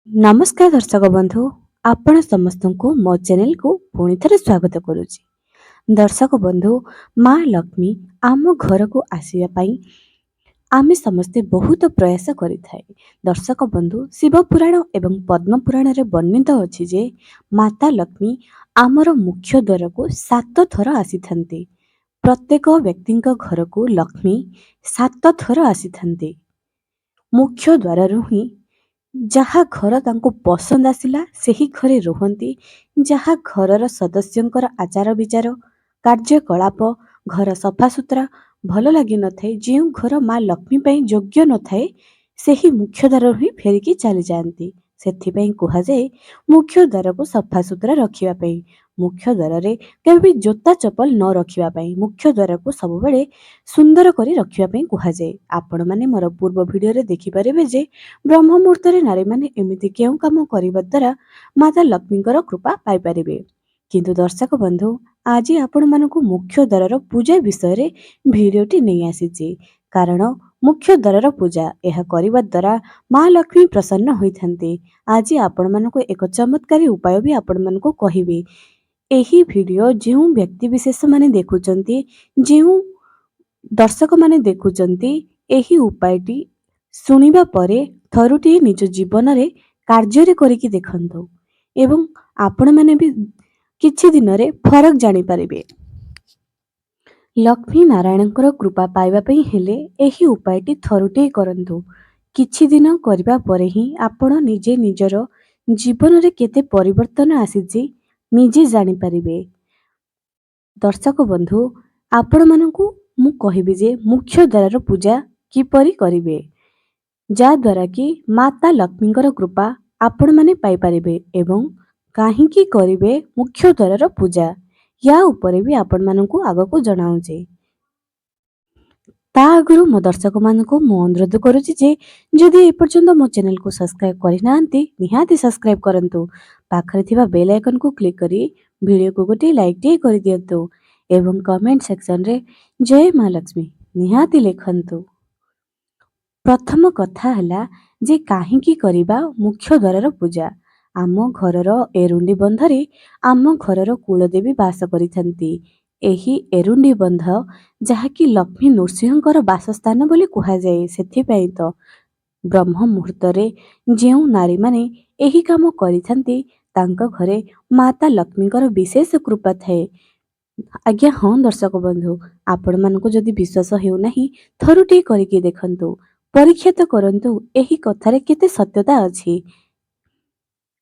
नमस्कार दर्शक बंधु आपण समस्त को मो चैनल को पुणी थे स्वागत करुच्ची। दर्शक बंधु माँ लक्ष्मी आम घर को आसवाई आमे समस्ते बहुत प्रयास करें। दर्शक बंधु शिव पुराण एवं पद्म पुराण रे वर्णित अछि जे माता लक्ष्मी आमर मुख्य द्वार को 7 थर आसी थांती। प्रत्येक व्यक्ति घर को लक्ष्मी 7 थर आसी थांती। मुख्य द्वार ही जहा घर तांको पसंद आसिला सेही घरे रुहंती। जहा घरर सदस्यंकर आचार विचार कार्यकलाप घर सफा सुतरा भल लगी न थाए, जो घर माँ लक्ष्मी पई योग्य न थाए सेही मुख्य द्वार ही फेरिकी चली जाती। सेथिपई कुहा जाए मुख्य द्वार को सफा सुतरा रखिबा पई, मुख्य द्वार रे केबे भी जोता चपल न रखिबा पई, मुख्य द्वार को सब बेले सुंदर करी रखिबा पई कुहा जाए। आपण माने मोर पूर्व वीडियो रे देखि परिबे जे ब्रह्म मुहूर्त नारी मैंने एमती क्यों कम करने द्वारा माता लक्ष्मीकर कृपा पाइपर। किंतु दर्शक बंधु आज आपण मानक मुख्य द्वार पूजा विषय भिडटी नहीं आसी। कारण मुख्य द्वार पूजा यह करने द्वारा माँ लक्ष्मी प्रसन्न होती। आज आपण मानक एक चमत्कारी उपाय भी आपण मानक कहबी। एही वीडियो जो व्यक्ति विशेष माने देखुचंती, जो दर्शक माने देखुचंती एही उपायटी शुणिबा परे थरुटी निज जीवन रे कार्य करिकी देखंतु एवं आपण माने भी किछि दिन रे फरक जानी पारिबे। लक्ष्मी नारायणकर कृपा पाइबा पई हेले एही उपायटी थरुटी करंतु। किछि दिन करबा परे ही आपण निजे निजर जीवन रे केते परिवर्तन आसीची निजे जानी पारिबे। दर्शक बंधु आपण मानकु मु कहिबे जे मुख्य द्वार पूजा किपरि करिवे, जा द्वारा कि माता लक्ष्मीकर कृपा आपण माने पाई परिबे। एवं काहींकी करिवे मुख्य द्वार पूजा या उपरे भी आपण मानकु आगको जणाउचे। ता आगुरु मो दर्शक मानकु मो अनुरोध करुछि जे जदि ए पर्यंत मो चैनल को सब्सक्राइब करि नांती निहाती सब्सक्राइब करंतु। पाखरे थिबा बेल आइकन को क्लिक करी वीडियो को गोटे लाइक टे करि दियंतु एवं कमेंट सेक्शन रे जय मां लक्ष्मी निहाती लिखंतु। प्रथम कथा हला जे काहींकी करिबा मुख्य द्वार पूजा। आम घरर एरुंडी बंधरे आम घरर कुलदेवी वास करिथंती। एही एरुंडी बंध जहाँकि लक्ष्मी नृसिंहकर वासस्थान बोली कुहा जाए। सेथिपई तो ब्रह्म मुहूर्त रे जेउ नारी माने एही काम करिथंती तांको घरे माता लक्ष्मीकर विशेष कृपा थाए। आज्ञा हाँ दर्शक बंधु आपण मानकु जदि विश्वास हेउ नाही थरुटी करिकी देखंतु, परीक्षा तो करंतु एही कथारे केते सत्यता अछि।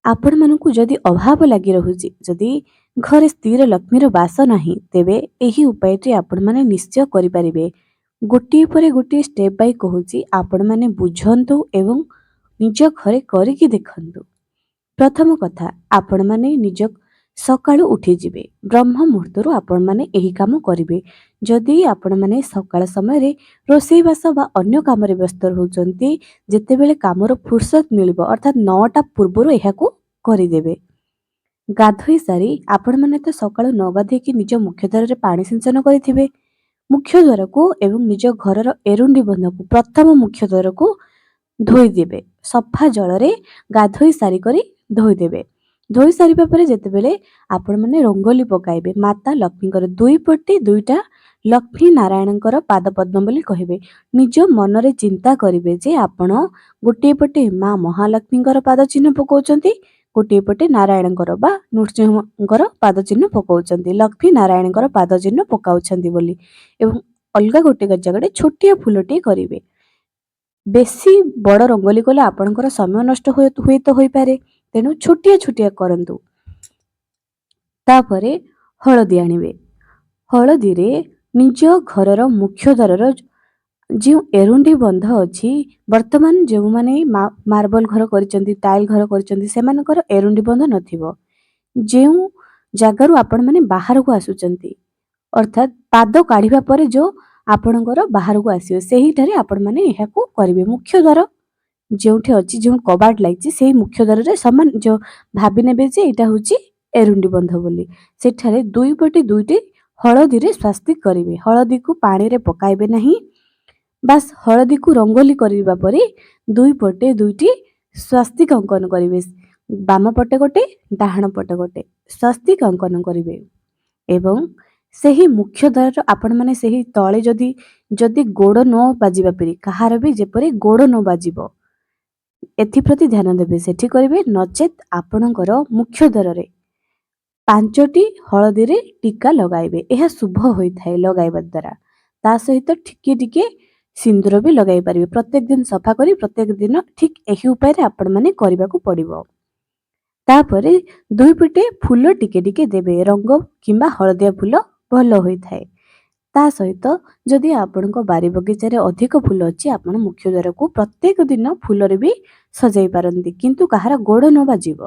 आपण मानकु जदि अभाव लगी रहुची, जदि घरे स्थिर लक्ष्मीर वास नाही, तेबे एही उपायटी आपण माने निश्चय करि परिबे। गोटी परे गोटी स्टेप बाय कहूची आपण माने बुझंतु एवं निज घरे करिकी देखंतु। प्रथम कथा आपण माने निज सकाळु उठी जिबे, ब्रह्म मुहूर्तरु आपण माने एही काम करिवे। जदि आपण माने सकाळ समय रे रोषेई बास बा अन्य काम रे व्यस्त होचंती, जेतेबेले कामर फुर्सत मिलिबो अर्थात 9टा पूर्वरु एहाकू करिदेबे। गाधोई सारी आपण माने तो सकाळु न गाधे कि निज मुख्य द्वार रे पानी सिंचन करिथिबे। मुख्य द्वार को एवं निज घरर एरुंडी बंध को प्रथम मुख्य द्वार को धोई देबे। सफा जल रे गाधोई सारी करी धोई देबे। धोई सारिबा परे जेतेबेले आपण माने रंगोली पकाइबे, माता लक्ष्मीकर दुई पटे दुईटा लक्ष्मी नारायणकर पाद पद्म बोली कहिबे। निज मन रे चिंता करिवे जे आपण गोटे पटे माँ महालक्ष्मीकर पाद चिन्ह पकाउचंती, गोटे पटे नारायणकर बा नृसिंहकर पाद चिन्ह पकाउचंती, लक्ष्मी नारायणकर पाद चिन्ह पकाउचंती बोली। एवं अलगा गोटे जगह छोटिया फूलटी करिवे। बेसी बड़ रंगोली कले आपणकर समय नष्ट हुए तो होई पारे, तेणु छोटिया छोटिया करंतु। तापरे हळदी आनिबे। हळदी रे निज घरर मुख्य द्वारर जो एरुंडी बंध अछि, वर्तमान जो माने मार्बल घर करिसंती, टाइल घर करिसंती, सेमानकर एरुंडी बंध नथिबो। जो जागारु आपण माने बाहर को आसुचंती अर्थात पाद काढिबा परे जो आपणकर बाहर को आसीबे, सेही ठारे आपण माने एहाकू करिवे। मुख्य द्वार जोठी अछि, जो कबाट लागिछि सेही मुख्य द्वार रे समान जो भाबी नेबे जे एटा होछि एरुंडी बंध बोली। सेठारे दुई पटे दुईटी हळदी रे स्वास्तिक करिवे। हळदी को पानी रे पकाइबे नाही, बास हळदी को रंगोली करिबा परे दुई पटे दुईटी ସ୍ୱସ୍ତିକ ଅଙ୍କନ କରିବେ। ବାମ ପଟେ ଗୋଟେ, ଡାହାଣ ପଟେ ଗୋଟେ ସ୍ୱସ୍ତିକ ଅଙ୍କନ କରିବେ। ଏବଂ ସେହି ମୁଖ୍ୟ ଦ୍ୱାରର ଆପଣମାନେ ସେହି ତଳେ ଯଦି ଯଦି ଗୋଡ଼ ନ ବାଜିବା ପରି କାହାର ବି ଯେପରି ଗୋଡ଼ ନ ବାଜିବ ଏଥିପ୍ରତି ଧ୍ୟାନ ଦେବେ, ସେଠି କରିବେ। ନଚେତ୍ ଆପଣଙ୍କର ମୁଖ୍ୟ ଦ୍ୱାରରେ 5ଟି ହଳଦୀରେ ଟୀକା ଲଗାଇବେ। ଏହା ଶୁଭ ହୋଇଥାଏ ଲଗାଇବା ଦ୍ୱାରା। ତା ସହିତ ଟିକେ ଟିକେ ସିନ୍ଦୁର ବି ଲଗାଇ ପାରିବେ। ପ୍ରତ୍ୟେକ ଦିନ ସଫା କରି ପ୍ରତ୍ୟେକ ଦିନ ଠିକ୍ ଏହି ଉପାୟରେ ଆପଣମାନେ କରିବାକୁ ପଡ଼ିବ। ତାପରେ 2 ପଟେ ଫୁଲ ଟିକେ ଟିକେ ଦେବେ। ରଙ୍ଗ କିମ୍ବା ହଳଦିଆ ଫୁଲ ଭଲ ହୋଇଥାଏ। ତା ସହିତ ଯଦି ଆପଣଙ୍କ ବାରି ବଗିଚାରେ ଅଧିକ ଫୁଲ ଅଛି ଆପଣ ମୁଖ୍ୟ ଦ୍ୱାରକୁ ପ୍ରତ୍ୟେକ ଦିନ ଫୁଲରେ ବି ସଜାଇ ପାରନ୍ତି, କିନ୍ତୁ କାହାର ଗୋଡ଼ ନ ବାଜିବ।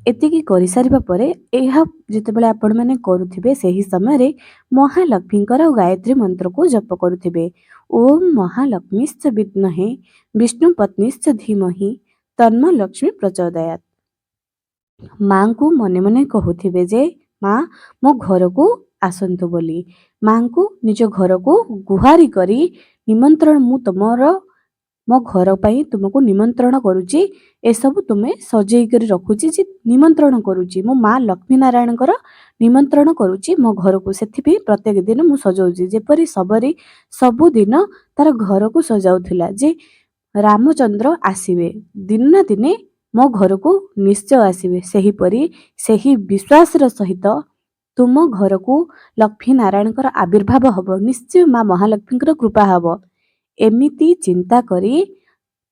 ଏତିକି କରିସାରିବା ପରେ ଏହା ଯେତେବେଳେ ଆପଣମାନେ କରୁଥିବେ ସେହି ସମୟରେ ମହାଲକ୍ଷ୍ମୀଙ୍କର ଗାୟତ୍ରୀ ମନ୍ତ୍ରକୁ ଜପ କରୁଥିବେ। ଓಂ ମହାଲକ୍ଷ୍ମୀଶ୍ଚ ବିଦ୍ମହେ ବିଷ୍ଣୁ ପତ୍ନୀଶ୍ଚ ଧୀମହି ତନ୍ମ ଲକ୍ଷ୍ମୀ ପ୍ରଚୋଦୟାତ୍। ମାଙ୍କୁ ମନେ ମନେ କହୁଥିବେ ଯେ ମା ମୋ ଘରକୁ ଆସନ୍ତୁ ବୋଲି। ମାଙ୍କୁ ନିଜ ଘରକୁ ଗୁହାରି କରି ନିମନ୍ତ୍ରଣ, ମୁଁ ମୋ ଘର ପାଇଁ ତୁମକୁ ନିମନ୍ତ୍ରଣ କରୁଛି, ଏସବୁ ତୁମେ ସଜେଇ କରି ରଖୁଛି ଯେ ନିମନ୍ତ୍ରଣ କରୁଛି, ମୋ ମା ଲକ୍ଷ୍ମୀ ନାରାୟଣଙ୍କର ନିମନ୍ତ୍ରଣ କରୁଛି ମୋ ଘରକୁ। ସେଥିପାଇଁ ପ୍ରତ୍ୟେକ ଦିନ ମୁଁ ସଜାଉଛି, ଯେପରି ସବୁଦିନ ତାର ଘରକୁ ସଜାଉଥିଲା ଯେ ରାମଚନ୍ଦ୍ର ଆସିବେ, ଦିନେ ନା ଦିନେ ମୋ ଘରକୁ ନିଶ୍ଚୟ ଆସିବେ। ସେହିପରି ସେହି ବିଶ୍ୱାସର ସହିତ ତୁମ ଘରକୁ ଲକ୍ଷ୍ମୀ ନାରାୟଣଙ୍କର ଆବିର୍ଭାବ ହେବ, ନିଶ୍ଚୟ ମା ମହାଲକ୍ଷ୍ମୀଙ୍କର କୃପା ହେବ। ଏମିତି ଚିନ୍ତା କରି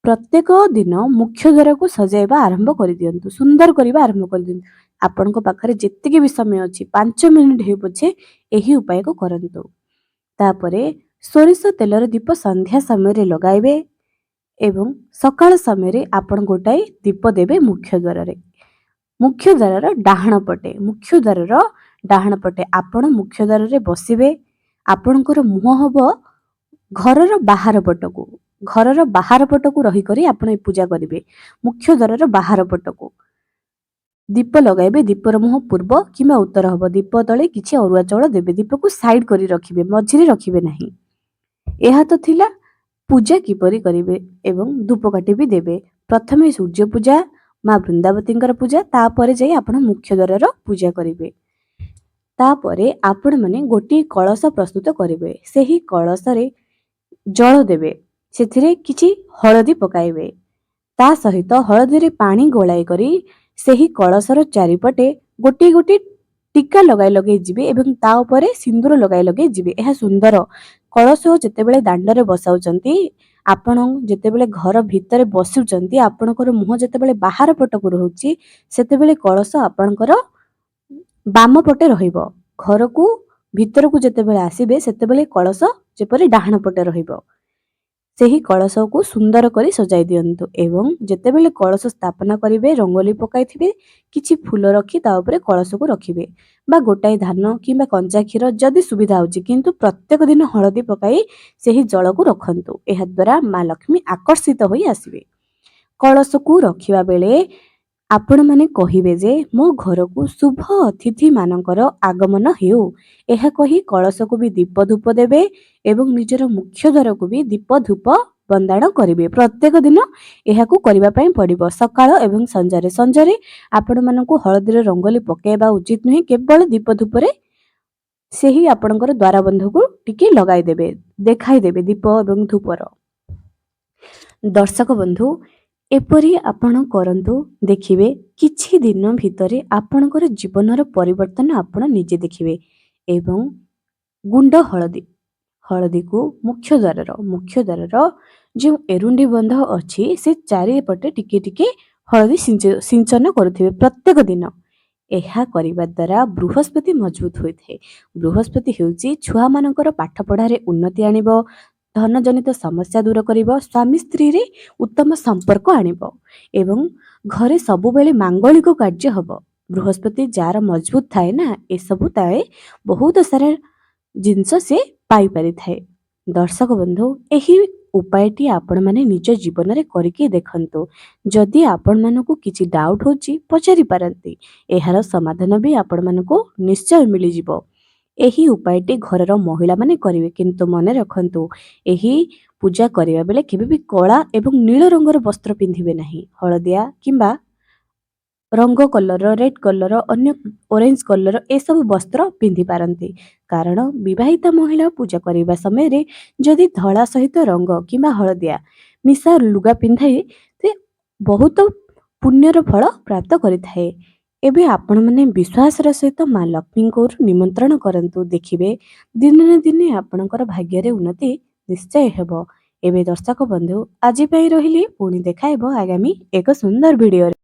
ପ୍ରତ୍ୟେକ ଦିନ ମୁଖ୍ୟ ଦ୍ୱାରକୁ ସଜାଇବା ଆରମ୍ଭ କରିଦିଅନ୍ତୁ, ସୁନ୍ଦର କରିବା ଆରମ୍ଭ କରିଦିଅନ୍ତୁ। ଆପଣଙ୍କ ପାଖରେ ଯେତିକି ବି ସମୟ ଅଛି 5 ମିନିଟ୍ ହେଉ ପଛେ ଏହି ଉପାୟକୁ କରନ୍ତୁ। ତାପରେ ସୋରିଷ ତେଲର ଦୀପ ସନ୍ଧ୍ୟା ସମୟରେ ଲଗାଇବେ ଏବଂ ସକାଳ ସମୟରେ ଆପଣ ଗୋଟାଏ ଦୀପ ଦେବେ ମୁଖ୍ୟ ଦ୍ୱାରରେ। ମୁଖ୍ୟ ଦ୍ୱାରର ଡାହାଣ ପଟେ ଆପଣ ମୁଖ୍ୟ ଦ୍ୱାରରେ ବସିବେ। ଆପଣଙ୍କର ମୁହଁ ହେବ ଘରର ବାହାର ପଟକୁ ରହିକରି ଆପଣ ଏ ପୂଜା କରିବେ। ମୁଖ୍ୟ ଦ୍ୱାରର ବାହାର ପଟକୁ ଦୀପ ଲଗାଇବେ। ଦୀପର ମୁହଁ ପୂର୍ବ କିମ୍ବା ଉତ୍ତର ହେବ। ଦୀପ ତଳେ କିଛି ଅରୁଆ ଚାଉଳ ଦେବେ। ଦୀପକୁ ସାଇଡ୍ କରି ରଖିବେ, ମଝିରେ ରଖିବେ ନାହିଁ। ଏହା ତ ଥିଲା ପୂଜା କିପରି କରିବେ ଏବଂ ଧୂପକାଠି ବି ଦେବେ। ପ୍ରଥମେ ସୂର୍ଯ୍ୟ ପୂଜା, ମା ବୃନ୍ଦାବତୀଙ୍କର ପୂଜା, ତାପରେ ଯାଇ ଆପଣ ମୁଖ୍ୟ ଦ୍ୱାରର ପୂଜା କରିବେ। ତାପରେ ଆପଣମାନେ ଗୋଟିଏ କଳସ ପ୍ରସ୍ତୁତ କରିବେ। ସେହି କଳସରେ ଜଳ ଦେବେ, ସେଥିରେ କିଛି ହଳଦୀ ପକାଇବେ। ତା ସହିତ ହଳଦୀରେ ପାଣି ଗୋଳାଇ କରି ସେହି କଳସର ଚାରିପଟେ ଗୋଟିଏ ଗୋଟିଏ ଟୀକା ଲଗାଇ ଯିବେ ଏବଂ ତା ଉପରେ ସିନ୍ଦୁର ଲଗାଇ ଯିବେ। ଏହା ସୁନ୍ଦର। କଳସ ଯେତେବେଳେ ଦାଣ୍ଡରେ ବସାଉଛନ୍ତି, ଆପଣ ଯେତେବେଳେ ଘର ଭିତରେ ବସୁଛନ୍ତି, ଆପଣଙ୍କର ମୁହଁ ଯେତେବେଳେ ବାହାର ପଟକୁ ରହୁଛି, ସେତେବେଳେ କଳସ ଆପଣଙ୍କର ବାମ ପଟେ ରହିବ। ଘରକୁ ଭିତରକୁ ଯେତେବେଳେ ଆସିବେ ସେତେବେଳେ କଳସ ଯେପରି ଡାହାଣ ପଟେ ରହିବ। ସେହି କଳସକୁ ସୁନ୍ଦର କରି ସଜାଇ ଦିଅନ୍ତୁ ଏବଂ ଯେତେବେଳେ କଳସ ସ୍ଥାପନ କରିବେ, ରଙ୍ଗୋଲି ପକାଇଥିବେ, କିଛି ଫୁଲ ରଖି ତା ଉପରେ କଳସକୁ ରଖିବେ ବା ଗୋଟାଏ ଧାନ କିମ୍ବା କଞ୍ଚା କ୍ଷୀର ଯଦି ସୁବିଧା ହେଉଛି, କିନ୍ତୁ ପ୍ରତ୍ୟେକ ଦିନ ହଳଦୀ ପକାଇ ସେହି ଜଳକୁ ରଖନ୍ତୁ। ଏହାଦ୍ୱାରା ମା ଲକ୍ଷ୍ମୀ ଆକର୍ଷିତ ହୋଇ ଆସିବେ। କଳସକୁ ରଖିବା ବେଳେ ଆପଣମାନେ କହିବେ ଯେ ମୋ ଘରକୁ ଶୁଭ ଅତିଥି ମାନଙ୍କର ଆଗମନ ହେଉ। ଏହା କହି କଳସକୁ ବି ଦୀପ ଧୂପ ଦେବେ ଏବଂ ନିଜର ମୁଖ୍ୟ ଦ୍ୱାରକୁ ବି ଦୀପ ଧୂପ ବନ୍ଦାଣ କରିବେ। ପ୍ରତ୍ୟେକ ଦିନ ଏହାକୁ କରିବା ପାଇଁ ପଡ଼ିବ, ସକାଳ ଏବଂ ସଞ୍ଜରେ। ଆପଣମାନଙ୍କୁ ହଳଦୀର ରଙ୍ଗୋଲି ପକାଇବା ଉଚିତ ନୁହେଁ। କେବଳ ଦୀପ ଧୂପରେ ସେହି ଆପଣଙ୍କର ଦ୍ୱାରବନ୍ଧକୁ ଟିକେ ଲଗାଇଦେବେ, ଦେଖାଇଦେବେ ଦୀପ ଏବଂ ଧୂପର। ଦର୍ଶକ ବନ୍ଧୁ, ଏପରି ଆପଣ କରନ୍ତୁ, ଦେଖିବେ କିଛି ଦିନ ଭିତରେ ଆପଣଙ୍କର ଜୀବନର ପରିବର୍ତ୍ତନ ଆପଣ ନିଜେ ଦେଖିବେ। ଏବଂ ଗୁଣ୍ଡ ହଳଦୀକୁ ମୁଖ୍ୟ ଦ୍ୱାରର ଯେଉଁ ଏରୁଣ୍ଡି ବନ୍ଧ ଅଛି ସେ ଚାରିପଟେ ଟିକେ ଟିକେ ହଳଦୀ ସିଞ୍ଚନ କରୁଥିବେ ପ୍ରତ୍ୟେକ ଦିନ। ଏହା କରିବା ଦ୍ୱାରା ବୃହସ୍ପତି ମଜବୁତ ହୋଇଥାଏ। ବୃହସ୍ପତି ହେଉଛି ଛୁଆମାନଙ୍କର ପାଠ ପଢ଼ାରେ ଉନ୍ନତି ଆଣିବ, ଧନଜନିତ ସମସ୍ୟା ଦୂର କରିବ, ସ୍ୱାମୀ ସ୍ତ୍ରୀରେ ଉତ୍ତମ ସମ୍ପର୍କ ଆଣିବ ଏବଂ ଘରେ ସବୁବେଳେ ମାଙ୍ଗଳିକ କାର୍ଯ୍ୟ ହେବ। ବୃହସ୍ପତି ଯାହାର ମଜବୁତ ଥାଏ ନା, ଏସବୁ ଥାଏ, ବହୁତ ସାରା ଜିନିଷ ସେ ପାଇପାରିଥାଏ। ଦର୍ଶକ ବନ୍ଧୁ, ଏହି ଉପାୟଟି ଆପଣମାନେ ନିଜ ଜୀବନରେ କରିକି ଦେଖନ୍ତୁ। ଯଦି ଆପଣମାନଙ୍କୁ କିଛି ଡାଉଟ୍ ହେଉଛି ପଚାରି ପାରନ୍ତି, ଏହାର ସମାଧାନ ବି ଆପଣମାନଙ୍କୁ ନିଶ୍ଚୟ ମିଳିଯିବ। ଏହି ଉପାୟଟି ଘରର ମହିଳାମାନେ କରିବେ, କିନ୍ତୁ ମନେ ରଖନ୍ତୁ ଏହି ପୂଜା କରିବା ବେଳେ କେବେ ବି କଳା ଏବଂ ନୀଳ ରଙ୍ଗର ବସ୍ତ୍ର ପିନ୍ଧିବେ ନାହିଁ। ହଳଦିଆ କିମ୍ବା ରଙ୍ଗ କଲର, ରେଡ୍ କଲର, ଅନ୍ୟ ଅରେଞ୍ଜ କଲର ଏସବୁ ବସ୍ତ୍ର ପିନ୍ଧି ପାରନ୍ତି। କାରଣ ବିବାହିତା ମହିଳା ପୂଜା କରିବା ସମୟରେ ଯଦି ଧଳା ସହିତ ରଙ୍ଗ କିମ୍ବା ହଳଦିଆ ମିଶା ଲୁଗା ପିନ୍ଧାଏ ସେ ବହୁତ ପୁଣ୍ୟର ଫଳ ପ୍ରାପ୍ତ କରିଥାଏ। ଏବେ ଆପଣମାନେ ବିଶ୍ୱାସର ସହିତ ମା ଲକ୍ଷ୍ମୀଙ୍କୁ ନିମନ୍ତ୍ରଣ କରନ୍ତୁ, ଦେଖିବେ ଦିନେ ନା ଦିନେ ଆପଣଙ୍କର ଭାଗ୍ୟରେ ଉନ୍ନତି ନିଶ୍ଚୟ ହେବ। ଏବେ ଦର୍ଶକ ବନ୍ଧୁ ଆଜି ପାଇଁ ରହିଲି, ପୁଣି ଦେଖା ହେବ ଆଗାମୀ ଏକ ସୁନ୍ଦର ଭିଡ଼ିଓରେ।